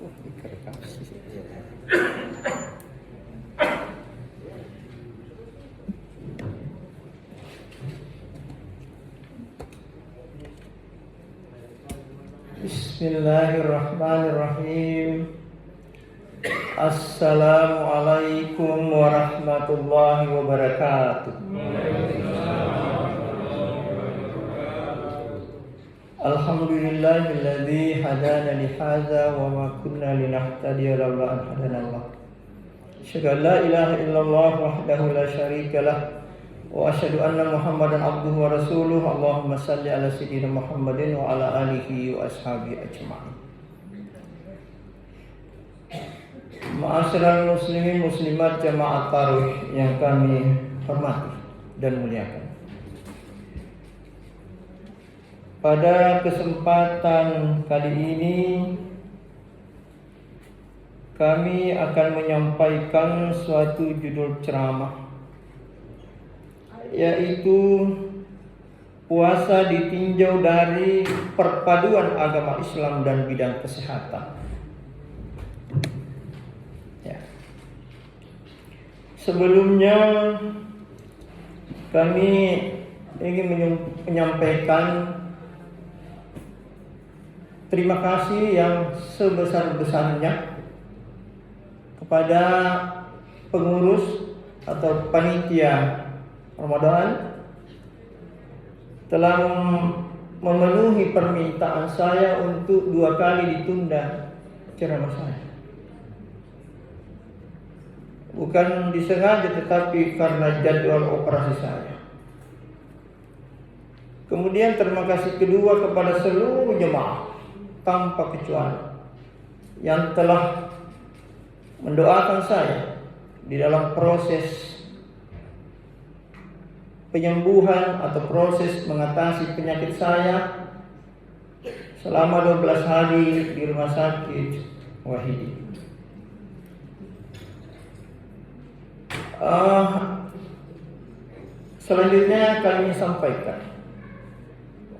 Bismillahirrahmanirrahim. Assalamualaikum warahmatullahi wabarakatuh. Alhamdulillahilladzi hadana li hadza wa ma kunna linahtadiya laula an hadana Allah. Asyhadu an la ilaha illallah wahdahu la syarika lah wa asyhadu anna Muhammadan abduhu wa rasuluh. Allahumma shalli ala sayyidina Muhammadin wa ala alihi wa ashabihi ajma'in. Ma'asyiral muslimin muslimat jamaah tarawih yang kami hormati dan muliakan. Pada kesempatan kali ini kami akan menyampaikan suatu judul ceramah, yaitu puasa ditinjau dari perpaduan agama Islam dan bidang kesehatan. Ya. Sebelumnya kami ingin menyampaikan terima kasih yang sebesar-besarnya kepada pengurus atau panitia Ramadan telah memenuhi permintaan saya untuk 2 kali ditunda ceramah saya. Bukan disengaja tetapi karena jadwal operasi saya. Kemudian terima kasih kedua kepada seluruh jemaah tanpa kecuali yang telah mendoakan saya di dalam proses penyembuhan atau proses mengatasi penyakit saya selama 12 hari di rumah sakit Wahidi. Selanjutnya kami sampaikan,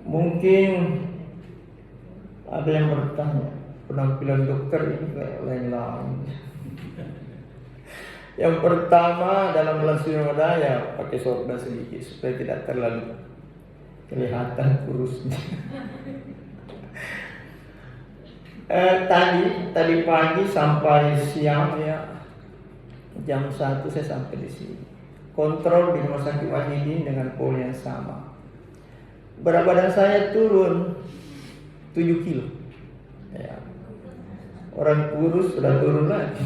mungkin ada yang bertanya, penampilan dokter ini kayak lain-lain. Yang pertama, dalam bulan suci Ramadan ya pakai sorban sedikit supaya tidak terlalu kelihatan kurusnya. Tadi pagi sampai siang ya, jam 1 saya sampai di sini. Kontrol di rumah sakit Wahidin dengan pola yang sama. Berat badan saya turun 7 kilo. Ya. Orang kurus sudah turun lagi.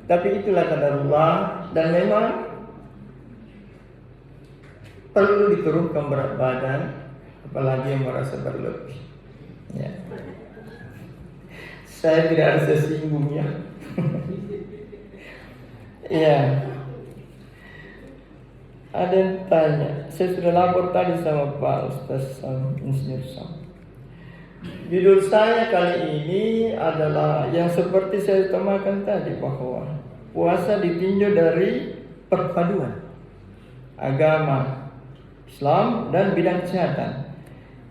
Tapi itulah qadarullah, dan memang perlu diturunkan berat badan, apalagi yang merasa berlebih. Ya. Saya tidak ada sesinggungnya. Ya. Ada yang tanya, saya sudah lapor tadi sama Pak Ustaz Insinyur Sam. Judul saya kali ini adalah yang seperti saya utamakan tadi, bahwa puasa ditinjau dari perpaduan agama Islam dan bidang kesehatan.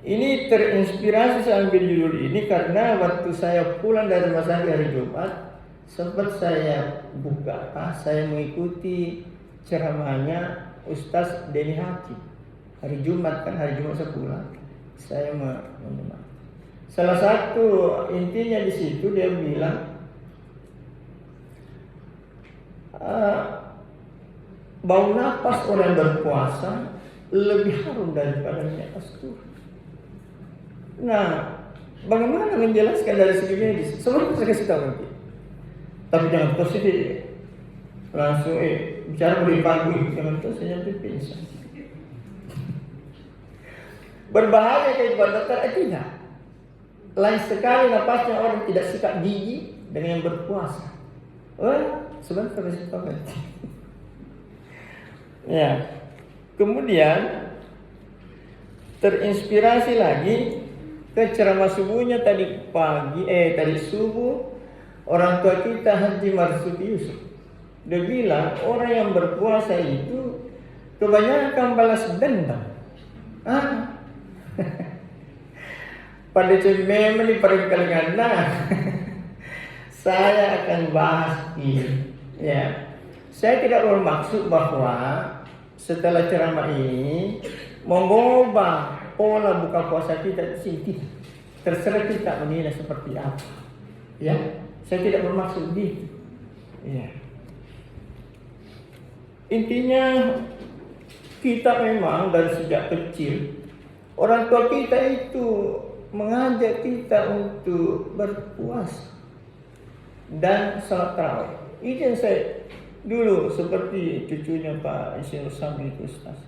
Ini terinspirasi saya ambil judul ini karena waktu saya pulang dari rumah sakit hari Jumat, sempat saya buka, saya mengikuti ceramahnya Ustaz Denny Hakim hari Jumat, kan hari Jumat saya pulang, saya menyimak. Salah satu intinya di situ dia bilang bau napas orang berpuasa lebih harum daripada minyak kasturi. Nah, bagaimana menjelaskan dari segi medis? Sebelum saya kasih tahu nanti. Tapi jangan terus ini langsung bicara boleh panggung, jangan terus saya nanti pingsan. Berbahaya kehidupan dokter tidak. Lain sekali napasnya orang tidak sikat gigi dengan yang berpuasa. Sebentar saya tahu. Ya. Kemudian terinspirasi lagi ke ceramah subuhnya tadi subuh orang tua kita Haji Marzuki Yusuf. Dia bilang orang yang berpuasa itu kebanyakan balas dendam. pada memang di perengkalingan. Nah, saya akan bahas ini. Ya, saya tidak bermaksud bahwa setelah ceramah ini mengubah pola buka puasa kita. Tidak. Terserah kita menilai seperti apa. Ya, saya tidak bermaksud itu. Ya. Intinya kita memang dari sejak kecil orang tua kita itu mengajak kita untuk berpuasa dan salat tarawih. Itu yang saya dulu seperti cucunya Pak Insinyur Sami itu Ustaz.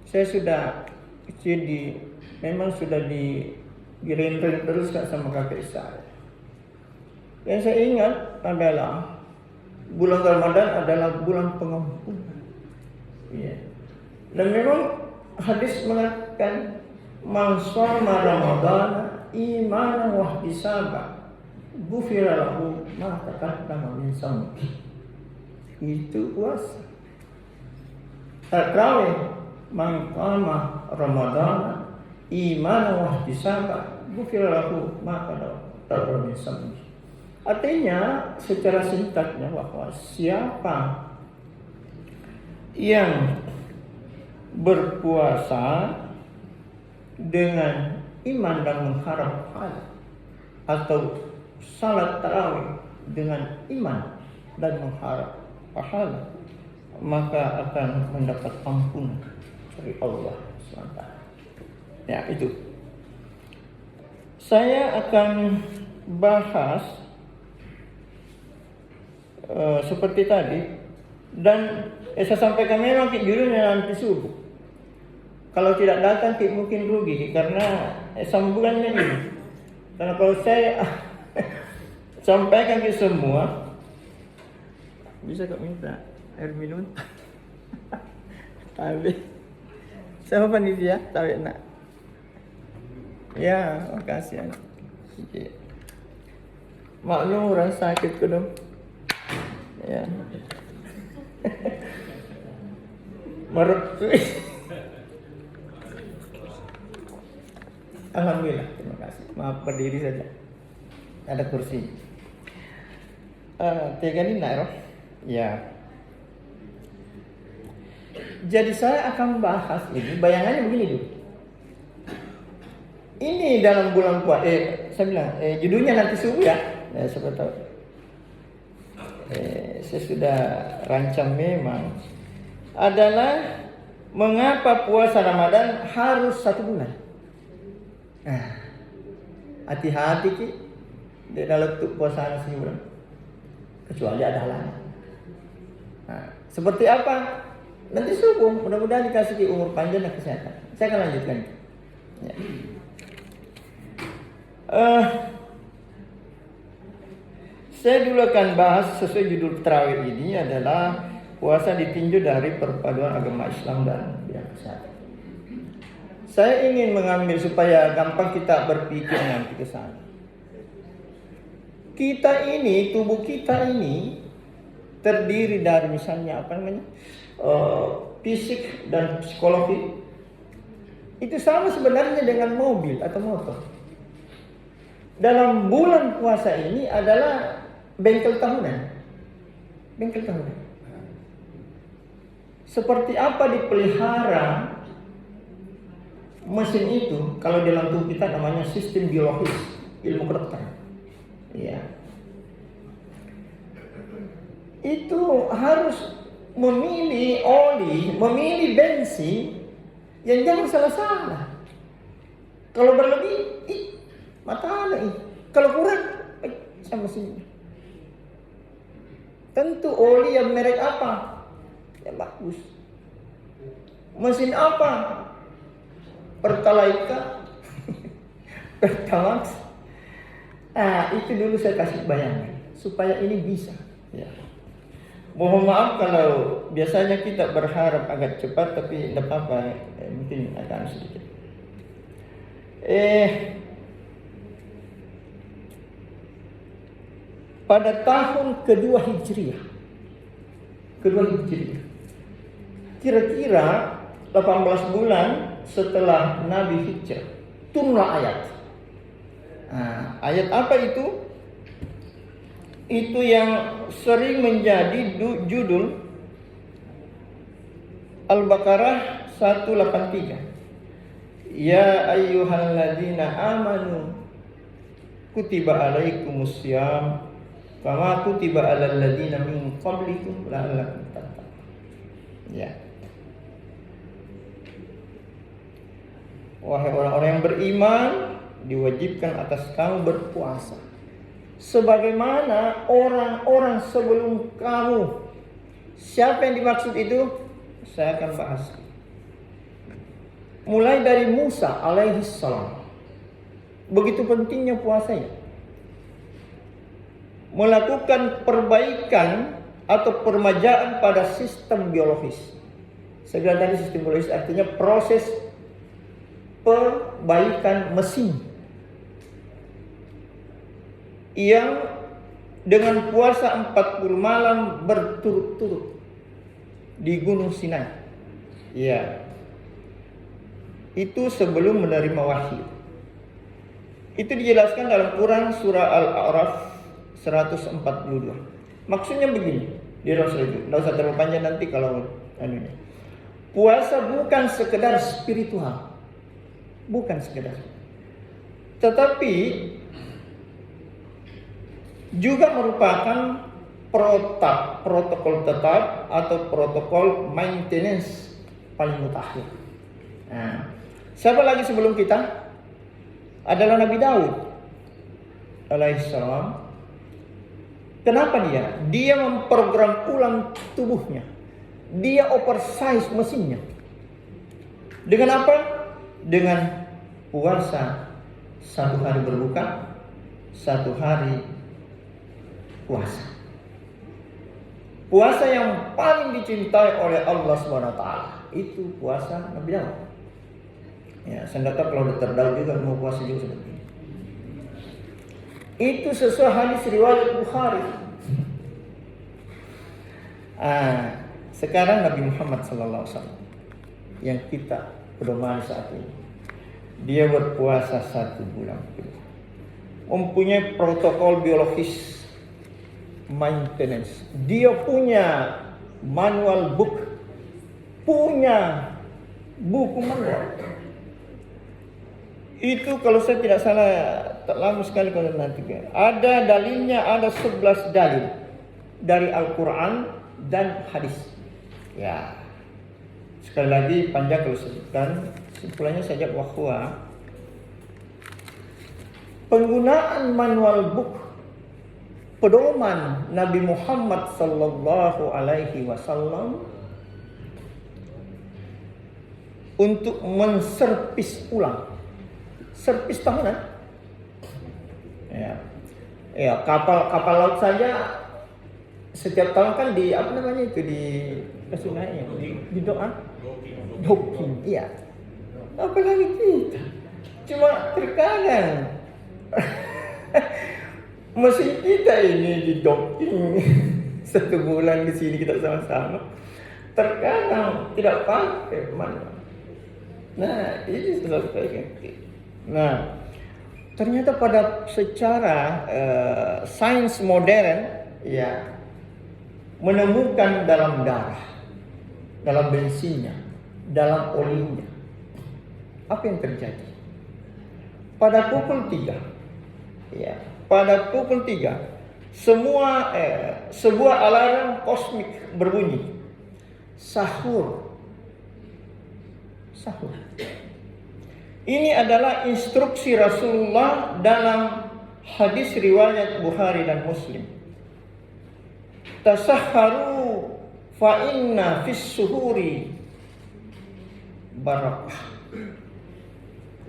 Saya sudah kecil memang sudah direndeng terus sama kakek saya. Yang saya ingat adalah bulan Ramadan adalah bulan pengampunan. Ya. Dan memang hadis mengatakan man shoma Ramadana imanan wa ihtisaban ghufira lahu ma taqaddama min dhanbi. Itu puasa. Tarawih man qama Ramadana imanan wa ihtisaban ghufira lahu ma taqaddama min dhanbi. Artinya secara singkatnya bahwa siapa yang berpuasa dengan iman dan mengharap pahala, atau salat tarawih dengan iman dan mengharap pahala, maka akan mendapat ampunan dari Allah SWT. Ya, itu. Saya akan bahas seperti tadi, dan saya sampaikan memang judulnya nanti subuh. Kalau tidak datang mungkin rugi karena sambulannya ini. Karena kalau saya sampaikan ke semua, bisa kok minta air minum. Tapi sama panitia, tapi nak. Ya, makasih. Maklum orang sakit kedong. Ya. Merutui. Alhamdulillah, terima kasih. Maaf berdiri saja. Ada kursi. Tiga ini nak, ya. Jadi saya akan bahas ini. Bayangannya begini dulu. Ini dalam bulan puasa. Saya bilang, judulnya nanti subuh ya. Ya, siapa tahu. Saya sudah rancang memang adalah mengapa puasa Ramadan harus 1 bulan. Nah, hati-hati ki di dalam puasa 1 bulan, kecuali ada halangan. Nah, seperti apa? Nanti subuh, mudah-mudahan dikasih di umur panjang dan kesehatan. Saya akan lanjutkan. Ya. Saya dulu akan bahas sesuai judul tarawih ini adalah puasa ditinjau dari perpaduan agama Islam dan bidang kesehatan. Saya ingin mengambil supaya gampang kita berpikir nanti ke sana. Kita ini, tubuh kita ini terdiri dari misalnya fisik dan psikologi. Itu sama sebenarnya dengan mobil atau motor. Dalam bulan puasa ini adalah bengkel tahunan. Bengkel tahunan. Seperti apa dipelihara mesin itu, kalau dalam tubuh kita namanya sistem biologis, ilmu kedokteran. Ya. Itu harus memilih oli, memilih bensin yang jangan salah-salah. Kalau berlebih, masalah. Kalau kurang, sama mesinnya. Tentu oli yang merek apa? Ya bagus. Mesin apa? Pertalite, Pertamax. Itu dulu saya kasih bayangan supaya ini bisa. Ya. Mohon maaf kalau biasanya kita berharap agak cepat, tapi tidak apa-apa, mungkin agak sedikit. Pada tahun kedua Hijriah, kira-kira 18 bulan setelah Nabi hijrah, turunlah ayat. Nah, ayat apa itu? Itu yang sering menjadi judul Al-Baqarah 183. Ya ayyuhalladzina amanu kutiba alaikumussyam kama kutiba alal ladzina min qablikum la'allakum tattaqun. Ya. Wahai orang-orang yang beriman, diwajibkan atas kamu berpuasa sebagaimana orang-orang sebelum kamu. Siapa yang dimaksud itu? Saya akan bahas. Mulai dari Musa alaihissalam. Begitu pentingnya puasanya. Melakukan perbaikan atau permajaan pada sistem biologis. Saya bilang tadi sistem biologis artinya proses perbaikan mesin yang dengan puasa 40 malam berturut-turut di Gunung Sinai. Ya. Itu sebelum menerima wahyu. Itu dijelaskan dalam Quran surah Al-A'raf 142. Maksudnya begini, di Rasul itu. Enggak usah terlalu panjang nanti kalau anunya. Puasa bukan sekedar spiritual. Bukan sekedar. Tetapi juga merupakan protokol tetap atau protokol maintenance paling mutakhir. Nah, siapa lagi sebelum kita? Adalah Nabi Daud alaihissalam. Kenapa dia? Dia memprogram ulang tubuhnya. Dia oversize mesinnya. Dengan apa? Dengan puasa 1 hari berbuka, 1 hari puasa. Puasa yang paling dicintai oleh Allah SWT itu puasa Nabi Daud. Ya, sendiri kalau Dr. Daud juga mau puasa juga seperti ini. Itu sesuai hadis riwayat Bukhari. Sekarang Nabi Muhammad SAW yang kita pedomani saat ini, dia berpuasa 1 bulan, mempunyai protokol biologis maintenance. Dia punya manual book, punya buku manual. Itu kalau saya tidak salah, tak lama sekali kalau nanti ada dalilnya, ada 11 dalil dari Al-Quran dan hadis. Ya, sekali lagi panjang kalau sebutkan, simpulannya saja bahwa penggunaan manual book pedoman Nabi Muhammad sallallahu alaihi wasallam untuk menservis ulang, servis tahunan. Ya, kapal laut saja setiap tahun kan di apa namanya itu di sungai di docking. Iya. Apalagi kita cuma terkadang mesin kita ini di docking 1 bulan di sini kita sama-sama, terkadang tidak pakai manual. Nah, ini sesuatu yang nah, ternyata pada secara sains modern ya menemukan dalam darah, dalam bensinnya, dalam olinya. Apa yang terjadi? Pada pukul 3 ya, pada pukul 3 sebuah alarm kosmik berbunyi. Sahur. Ini adalah instruksi Rasulullah dalam hadis riwayat Bukhari dan Muslim. Tasahharu fa inna fis suhuri barakah.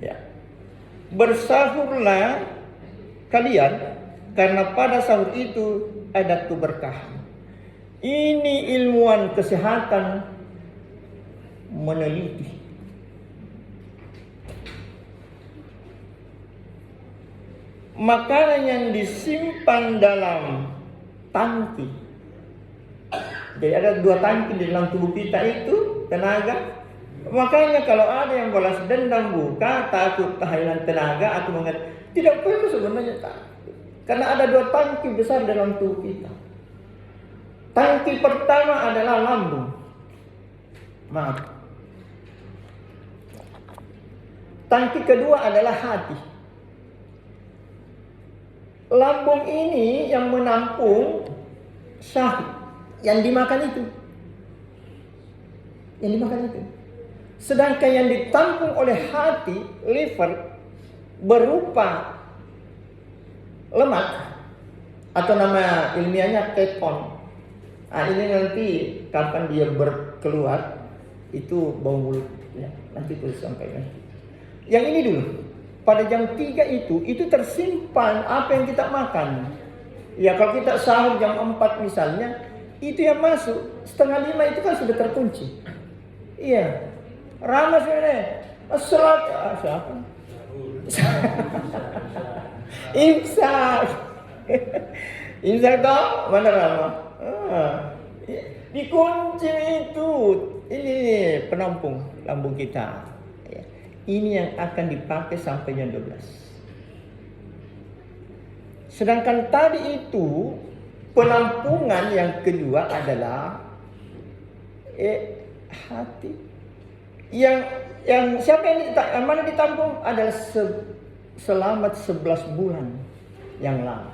Ya. Bersahurlah kalian karena pada sahur itu ada keberkahan. Ini ilmuwan kesehatan meneliti. Makanan yang disimpan dalam tangki. Jadi ada 2 tangki di dalam tubuh kita itu tenaga Makanya kalau ada yang balas dendam buka, takut kehilangan tenaga atau tidak perlu sebenarnya takut. Karena ada dua tangki besar dalam tubuh kita. Tangki pertama adalah lambung. Maaf. Tangki kedua adalah hati. Lambung ini yang menampung syahid yang dimakan itu. Yang dimakan itu. Sedangkan yang ditampung oleh hati, liver, berupa lemak atau nama ilmiahnya keton. Nah, ini nanti kapan dia berkeluar itu bau mulut ya. Nanti aku sampaikan. Yang ini dulu. Pada jam 3 itu tersimpan apa yang kita makan. Ya kalau kita sahur jam 4 misalnya, itu yang masuk. 4:30 itu kan sudah terkunci. Iya. Rama sebenarnya. Salat siapa? Imsak. Imsak dong, mana Rama? Dikunci itu. Ini penampung lambung kita. Ini yang akan dipakai sampai jam 12. Sedangkan tadi itu penampungan yang kedua adalah hati. Yang siapa yang mana ditampung adalah selamat 11 bulan yang lalu.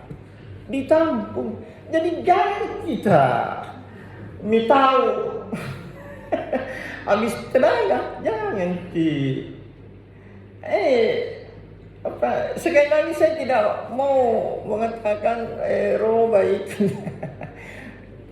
Ditampung. Jadi jangan kita tahu habis tenaga, jangan sekali lagi saya tidak mau mengatakan roh baik.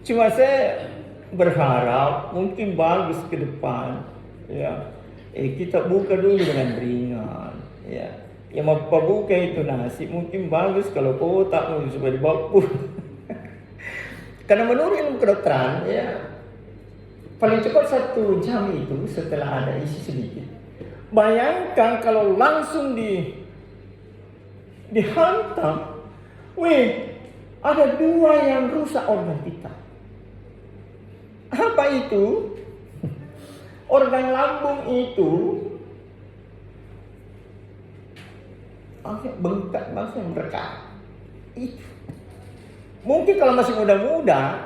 Cuma saya berharap mungkin bagus ke depan ya. Kita buka dulu dengan ringan ya. Yang mau buka itu nasi mungkin bagus kalau kotak supaya dibawa. Karena menurut ilmu kedokteran ya paling cepat 1 jam itu setelah ada isi sedikit. Bayangkan kalau langsung dihantam, ada 2 yang rusak organ kita. Apa itu? Organ lambung itu bengkak, maksudnya merekat. Itu. Mungkin kalau masih muda-muda,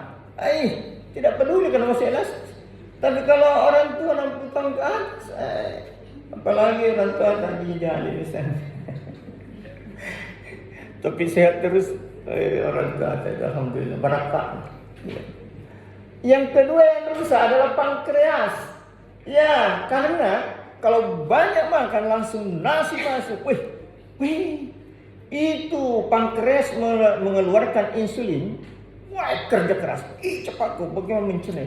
tidak peduli karena masih elastis. Tapi kalau orang tua 60 tahun ke atas, apalagi orang tua tadi jadi misalnya. Tapi sehat terus orang tua tadi, alhamdulillah, barakah. Yang kedua yang rusak adalah pankreas. Ya, karena kalau banyak makan langsung nasi masuk, itu pankreas mengeluarkan insulin, kerja keras, cepat kok, bagaimana mencegah.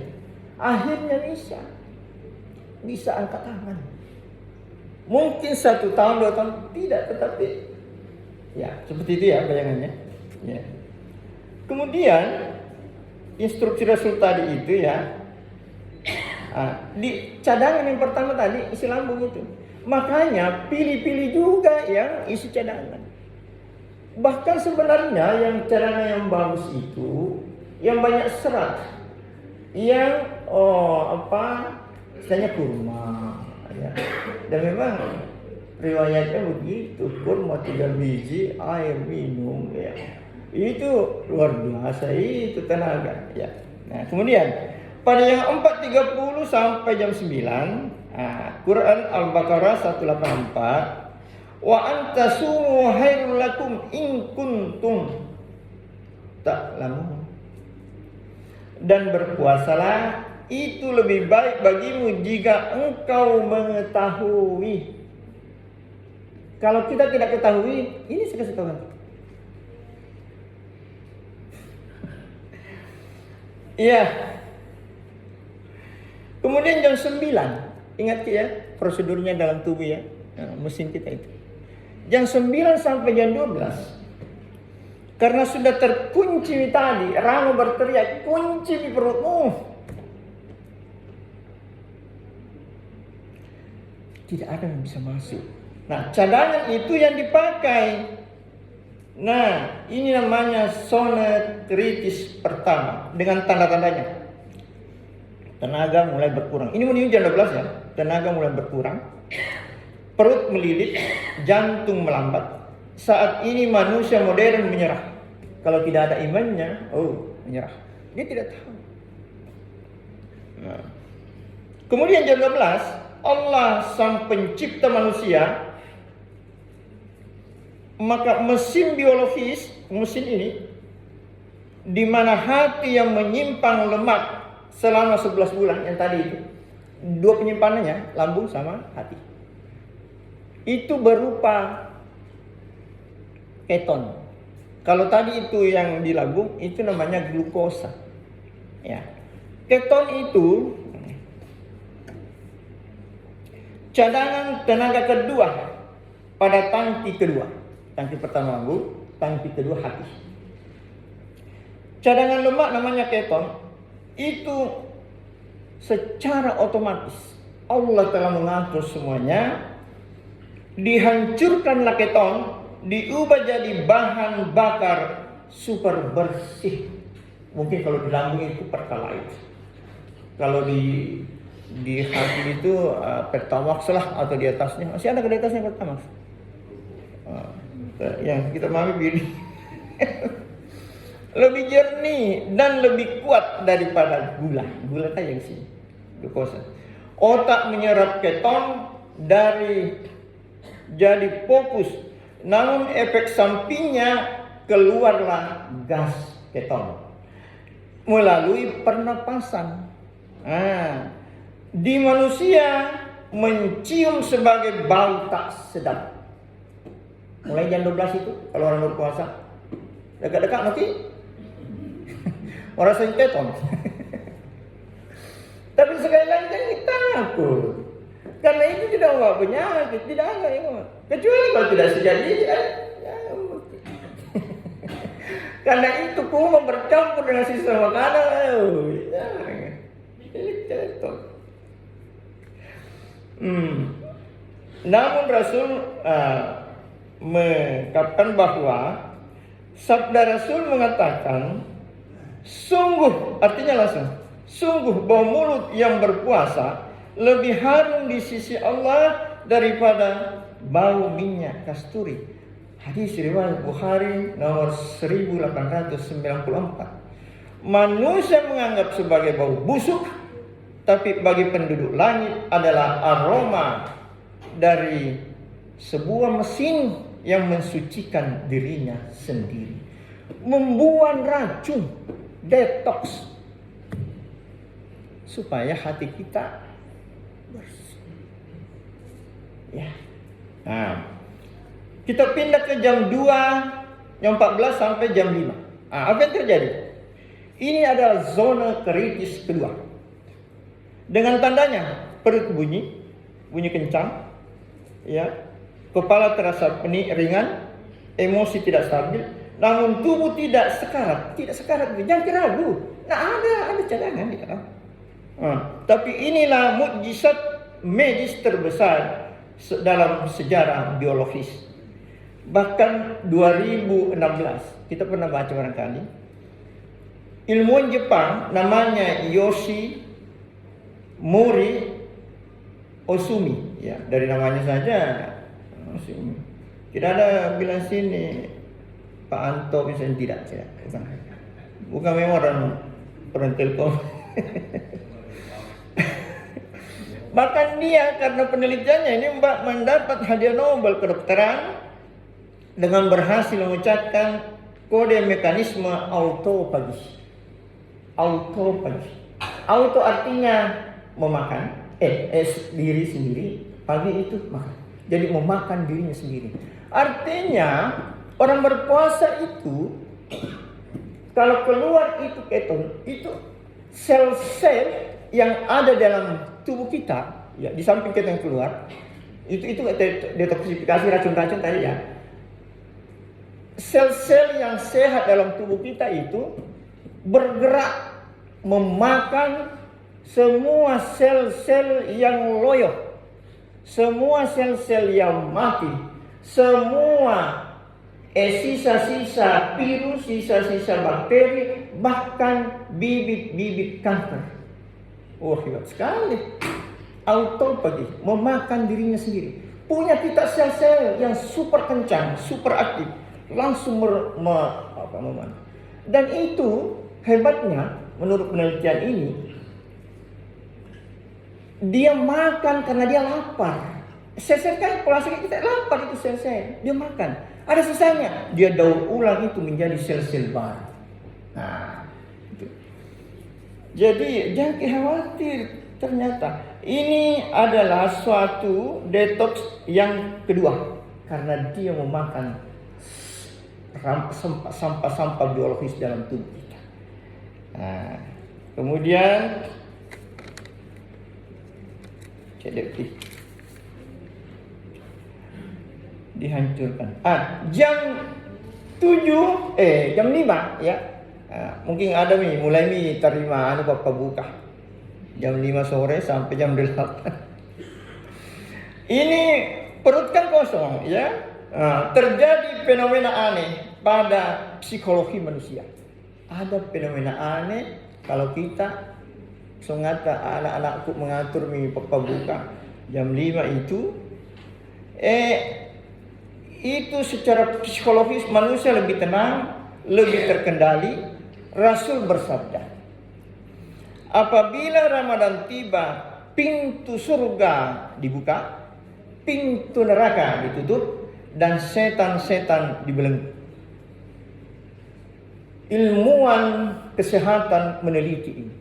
Akhirnya bisa angkat tangan. Mungkin 1 tahun 2 tahun tidak, tetapi ya seperti itu ya bayangannya. Ya. Kemudian instruksi Rasul tadi itu ya, di cadangan yang pertama tadi isi lambung itu. Makanya pilih-pilih juga yang isi cadangan. Bahkan sebenarnya yang cadangan yang bagus itu yang banyak serat, yang istilahnya kurma ya. Dan memang riwayatnya begitu, kurma 3 biji, air minum ya. Itu luar biasa, itu tenaga ya. Nah, kemudian pada yang 4.30 sampai jam 9, Quran Al-Baqarah 184, wa antasumu khairul lakum in kuntum ta'lamun. Dan berpuasalah itu lebih baik bagimu jika engkau mengetahui. Kalau kita tidak ketahui, ini saya kasih tahu. Iya. Kemudian jam 9, ingat ya prosedurnya dalam tubuh ya, mesin kita itu. Jam 9 sampai jam 12. Karena sudah terkunci tadi, Rama berteriak, kunci di perutmu. Tidak ada yang bisa masuk. Nah, cadangan itu yang dipakai. Nah, ini namanya zona kritis pertama dengan tanda-tandanya. Tenaga mulai berkurang. Ini menuju jam 12 ya. tenaga mulai berkurang, perut melilit, jantung melambat. Saat ini manusia modern menyerah. Kalau tidak ada imannya, menyerah. Dia tidak tahu. Nah. Kemudian jam 12, Allah sang pencipta manusia, maka mesin biologis, mesin ini, di mana hati yang menyimpang lemak selama 11 bulan yang tadi itu, dua penyimpanannya, lambung sama hati, itu berupa keton. Kalau tadi itu yang di lambung itu namanya glukosa. Ya. Keton itu cadangan tenaga kedua pada tangki kedua. Tangki pertama lambung, tangki kedua hati. Cadangan lemak namanya keton. Itu secara otomatis Allah telah mengatur semuanya. Dihancurkanlah keton, diubah jadi bahan bakar super bersih. Mungkin kalau di lambung itu pertalite. Kalau di hati itu Pertamax lah, atau di atasnya masih ada di atasnya Pertamax. Yang kita mami pilih lebih jernih dan lebih kuat daripada gula. Gula kayak yang sini, glukosa. Otak menyerap keton dari jadi fokus. Namun efek sampingnya keluarlah gas keton melalui pernapasan. Di manusia mencium sebagai bau tak sedap. Mulai jam 12 itu kalau orang berpuasa, dekat-dekat nanti orang rasain keton. Tapi sekali lagi kan kita takut. Karena itu tidak membawa penyakit, tidak ada yang kecuali kalau tidak sejadi ya. Karena itu kuman bercampur dengan sisa makanan, keton. Namun Rasul mengatakan bahwa sabda Rasul mengatakan, sungguh, artinya langsung, sungguh bau mulut yang berpuasa lebih harum di sisi Allah daripada bau minyak kasturi. Hadis riwayat Bukhari nomor 1894. Manusia menganggap sebagai bau busuk, tapi bagi penduduk langit adalah aroma dari sebuah mesin yang mensucikan dirinya sendiri, membuang racun, detox, supaya hati kita bersih. Ya. Nah, kita pindah ke jam 2, jam 14 sampai jam 5. Apa yang terjadi? Ini adalah zona kritis kedua. Dengan tandanya perut bunyi kencang, ya, kepala terasa pening ringan, emosi tidak stabil, namun tubuh tidak sekarat. Jangan ragu. Ada cadangan di dalam. Tapi inilah mukjizat medis terbesar dalam sejarah biologis. Bahkan 2016 kita pernah baca barangkali, ilmuwan Jepang namanya Yoshimori Osumi, ya, dari namanya saja Osumi. Tidak ada bilang sini Pak Anto misalnya, tidak. Bukan memang orang Telkom. Bahkan dia karena penelitiannya ini mendapat hadiah Nobel kedokteran dengan berhasil mengucapkan kode mekanisme autofagi. Auto artinya memakan, diri sendiri, pagi itu makan. Jadi memakan dirinya sendiri. Artinya orang berpuasa itu kalau keluar itu keton, itu sel-sel yang ada dalam tubuh kita, ya, di samping keton yang keluar, itu detoksifikasi racun-racun tadi, ya. Sel-sel yang sehat dalam tubuh kita itu bergerak memakan semua sel-sel yang loyo, semua sel-sel yang mati, semua sisa-sisa virus, sisa-sisa bakteri, bahkan bibit-bibit kanker. Hebat sekali. autophagy, memakan dirinya sendiri. Punya kita sel-sel yang super kencang, super aktif, langsung memakan. Dan itu hebatnya, menurut penelitian ini, dia makan karena dia lapar. Sel-sel kan plastik kita lapar, itu sel-sel, dia makan. Ada sisanya, dia daur ulang itu menjadi sel-sel baru. Nah, itu. Jadi jangan khawatir, ternyata ini adalah suatu detox yang kedua, karena dia memakan sampah-sampah biologis dalam tubuh kita. Nah, kemudian CDP dihancurkan. Jam 5 ya. Mungkin ada mulai terima Bapak buka. Jam 5 sore sampai jam 8. Ini perut kan kosong ya. Terjadi fenomena aneh pada psikologi manusia. Ada fenomena aneh kalau kita sengata anak-anakku mengatur Bapak buka jam 5 itu secara psikologis manusia lebih tenang, lebih terkendali. Rasul bersabda, apabila Ramadan tiba, pintu surga dibuka, pintu neraka ditutup, dan setan-setan dibelenggu. Ilmuwan kesehatan meneliti ini.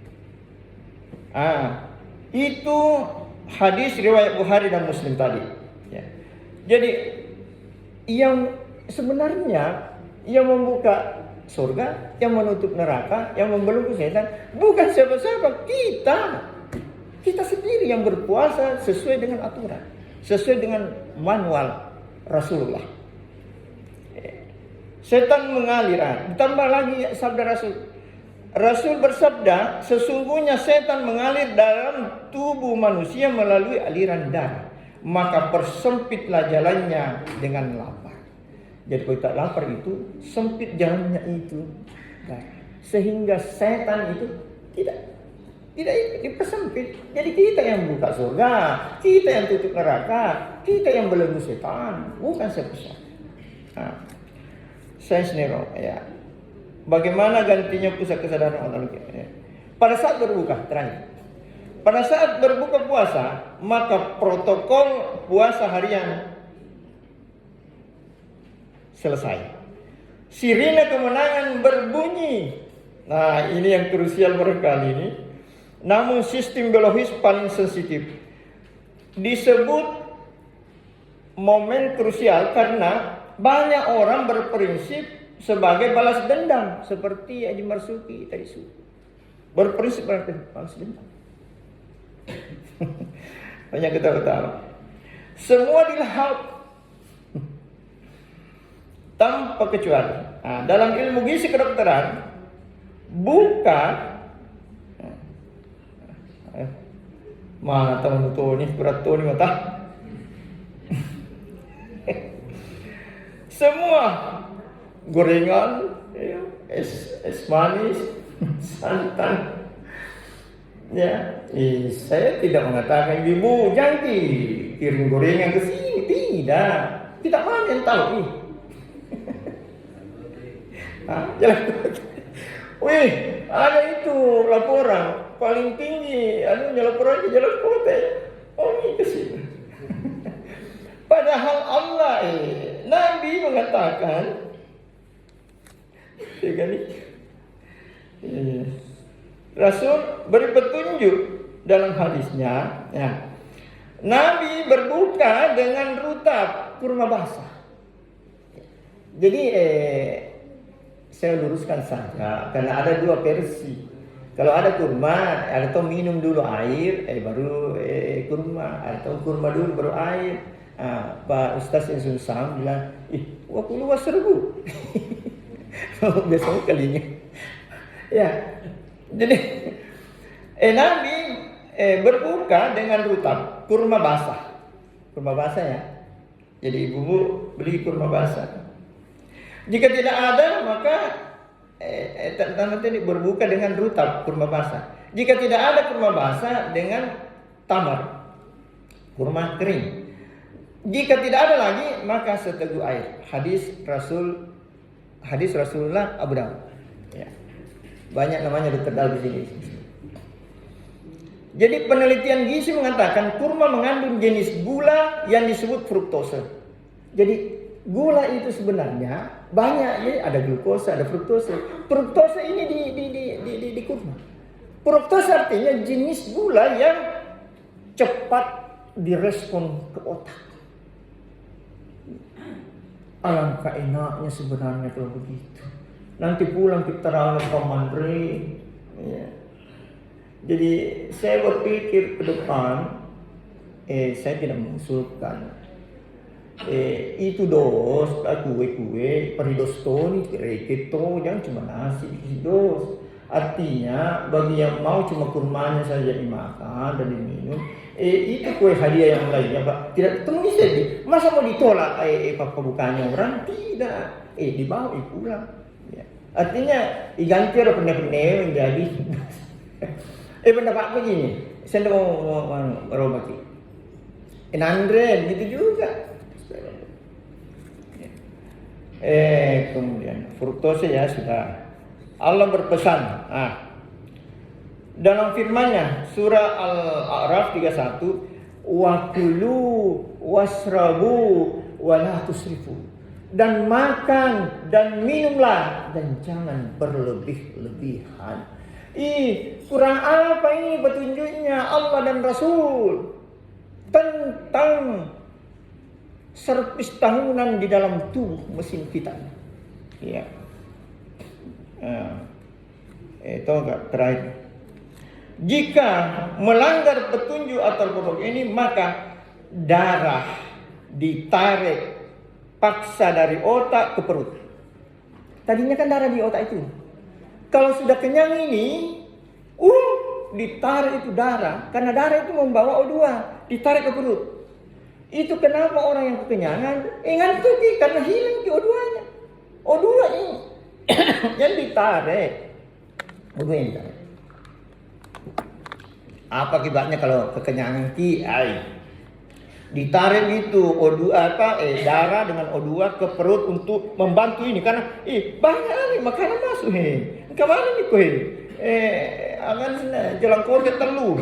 Itu hadis riwayat Bukhari dan Muslim tadi. Ya. Jadi yang sebenarnya yang membuka surga, yang menutup neraka, yang membelenggu setan bukan siapa-siapa, kita sendiri yang berpuasa sesuai dengan aturan, sesuai dengan manual Rasulullah. Setan mengalir. Ditambah lagi sabda Rasul bersabda, sesungguhnya setan mengalir dalam tubuh manusia melalui aliran darah, maka persempitlah jalannya dengan lapar. Jadi kalau tak lapar itu sempit jalannya itu, sehingga setan itu tidak dipersempit. Jadi kita yang buka surga, kita yang tutup neraka, kita yang belenggu setan, bukan siapa-siapa. Sains neuro ya. Bagaimana gantinya pusat kesadaran otak ya. Pada saat berbuka terakhir. Pada saat berbuka puasa, maka protokol puasa harian selesai. Sirine kemenangan berbunyi. Nah, ini yang krusial barangkali ini. Namun sistem biologis paling sensitif. Disebut momen krusial karena banyak orang berprinsip sebagai balas dendam, seperti Haji Marzuki tadi berprinsip balas dendam. Banyak ketawa-ketawa. Semua dilahap tanpa kecuali. Dalam ilmu gizi kedokteran, mana tahu ini berat tuh mata. Semua gorengan, es manis, santan. Ya, saya tidak mengatakan ibu jangan kirim gorengan ke sini, tidak. Kita mana yang tahu nih. Wih, ada itu laporan paling tinggi, laporan ke jalan kota. Ini ke sini. Padahal Allah Nabi mengatakan, Rasul beri petunjuk dalam hadisnya, ya. Nabi berbuka dengan rutab kurma basah. Jadi saya luruskan saja karena ada dua versi. Kalau ada kurma, atau minum dulu air, baru kurma, atau kurma dulu baru air. Pak Ustaz yang susah bilang, waktu luas 1.000. Besok kalinya. Ya, jadi Nabi berbuka dengan rutab kurma basah ya. Jadi ibu beli kurma basah. Jika tidak ada maka nanti berbuka dengan rutab kurma basah. Jika tidak ada kurma basah dengan tamar. kurma kering. Jika tidak ada lagi, maka seteguk air. Hadis Rasulullah Abu Dawud. Ya. Banyak namanya Dr. Dal di sini. Jadi penelitian gizi mengatakan kurma mengandung jenis gula yang disebut fruktose. Jadi gula itu sebenarnya banyak, ya, ada glukosa, ada fruktose. Fruktose ini di kurma. Fruktose artinya jenis gula yang cepat direspon ke otak. Alangkah enaknya sebenarnya kalau begitu. Nanti pulang kita rawat pamandre. Ya. Jadi saya berpikir ke depan, saya tidak mengusulkan itu dos, kue-kue, peridostoni, keto, jangan cuma nasi, dos. Artinya bagi yang mau cuma kurmanya saja dimakan dan diminum, itu kue hadiah yang lainnya, Pak. Tidak ketemu saja. Masa mau ditolak pembukanya orang? Tidak. Dibawa pulang. Ya. Artinya diganti ada pernah-pernah menjadi. Pendapat begini, saya mau berobati. Andre gitu juga. Kemudian fruktose ya sudah. Allah berpesan. Dalam firman-Nya surah Al-A'raf 31, wa kulu wasrabu wa la tusrifu. Dan makan dan minumlah dan jangan berlebih-lebihan. Kurang apa ini petunjuknya Allah dan Rasul tentang servis tahunan di dalam tubuh mesin kita. Ya. Itu enggak terakhir. Jika melanggar petunjuk atau pokok ini, maka darah ditarik paksa dari otak ke perut. Tadinya kan darah di otak itu. Kalau sudah kenyang ini, ditarik itu darah. Karena darah itu membawa O2, ditarik ke perut. Itu kenapa orang yang kekenyangan ngantuk karena hilang di O2-nya. O2 ini yang ditarik. O2 yang ditarik. Apa akibatnya kalau kekenyangan ditarik gitu O2 darah dengan O2 ke perut untuk membantu ini karena banyak nih makanan masuk kemarin nih kue akan jalan kode terlu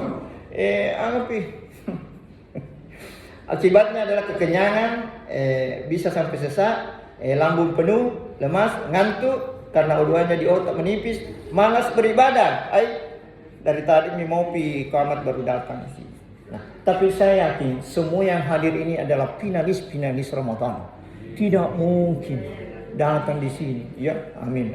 akibatnya adalah kekenyangan, bisa sampai sesak, lambung penuh, lemas, ngantuk karena O2-nya di otak menipis, malas beribadah. Dari tadi mau pi kiamat baru datang sih. Nah, tapi saya yakin semua yang hadir ini adalah finalis Ramadan. Tidak mungkin datang di sini. Ya, amin.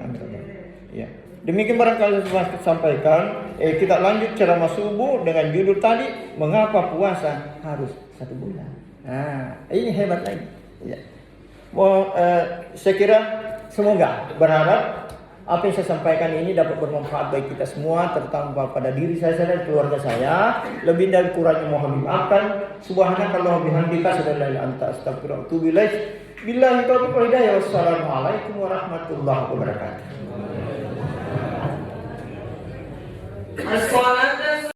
Ya. Demikian barangkali saya sampaikan. Kita lanjut ceramah subuh dengan judul tadi, mengapa puasa harus 1 bulan. Nah, ini hebat lagi. Ya. Saya kira semoga berharap apa yang saya sampaikan ini dapat bermanfaat bagi kita semua, terutama pada diri saya dan keluarga saya. Lebih dan kurangnya mohon dimaafkan. Subhanakallah bihamdika asyhadu an la ilaha illa anta astaghfiruka wa atubu ilaik. Billahi taufiq wal hidayah. Wassalamualaikum warahmatullahi wabarakatuh.